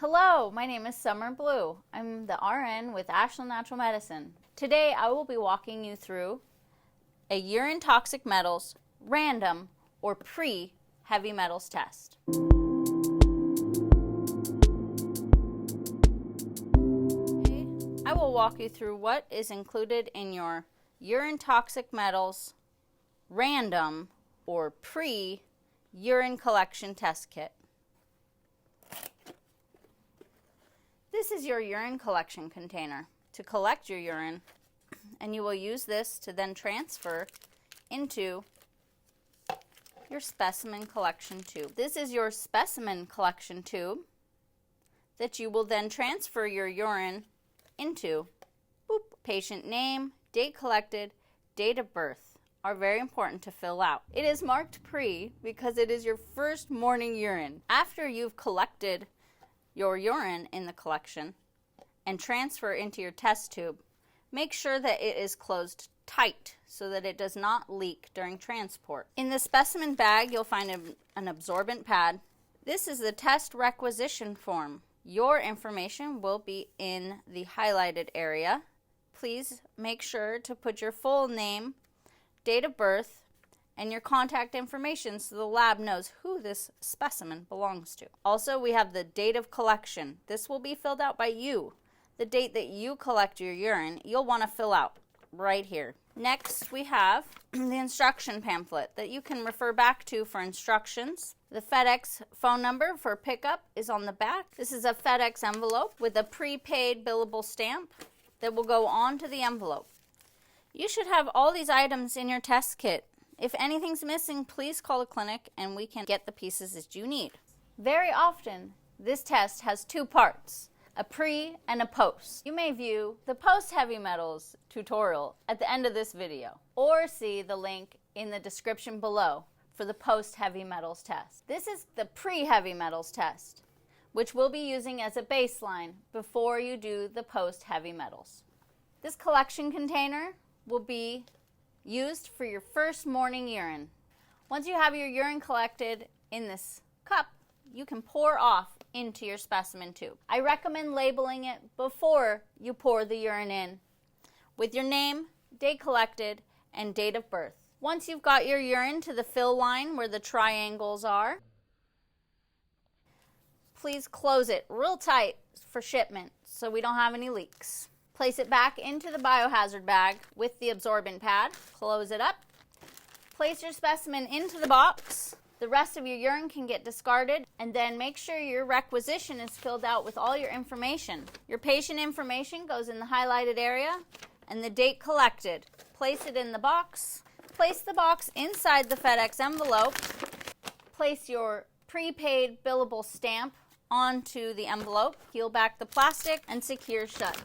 Hello, my name is Summer Blue. I'm the RN with Ashland Natural Medicine. Today I will be walking you through a urine toxic metals random or pre-heavy metals test. Okay, I will walk you through what is included in your urine toxic metals random or pre-urine collection test kit. This is your urine collection container to collect your urine, and you will use this to then transfer into your specimen collection tube. This is your specimen collection tube that you will then transfer your urine into. Boop. Patient name, date collected, date of birth are very important to fill out. It is marked pre because it is your first morning urine. After you've collected your urine in the collection and transfer into your test tube, make sure that it is closed tight so that it does not leak during transport. In the specimen bag, you'll find an absorbent pad. This is the test requisition form. Your information will be in the highlighted area. Please make sure to put your full name, date of birth, and your contact information so the lab knows who this specimen belongs to. Also, we have the date of collection. This will be filled out by you. The date that you collect your urine, you'll want to fill out right here. Next, we have the instruction pamphlet that you can refer back to for instructions. The FedEx phone number for pickup is on the back. This is a FedEx envelope with a prepaid billable stamp that will go onto the envelope. You should have all these items in your test kit. If anything's missing, please call the clinic and we can get the pieces that you need. Very often, this test has two parts, a pre and a post. You may view the post-heavy metals tutorial at the end of this video, or see the link in the description below for the post-heavy metals test. This is the pre-heavy metals test, which we'll be using as a baseline before you do the post-heavy metals. This collection container will be used for your first morning urine. Once you have your urine collected in this cup, you can pour off into your specimen tube. I recommend labeling it before you pour the urine in with your name, date collected, and date of birth. Once you've got your urine to the fill line where the triangles are, please close it real tight for shipment so we don't have any leaks. Place it back into the biohazard bag with the absorbent pad. Close it up. Place your specimen into the box. The rest of your urine can get discarded, and then make sure your requisition is filled out with all your information. Your patient information goes in the highlighted area, and the date collected. Place it in the box. Place the box inside the FedEx envelope. Place your prepaid billable stamp onto the envelope. Peel back the plastic and secure shut.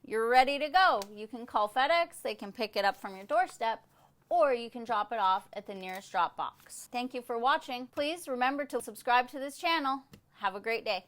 You're ready to go. You can call FedEx, they can pick it up from your doorstep, or you can drop it off at the nearest drop box. Thank you for watching. Please remember to subscribe to this channel. Have a great day.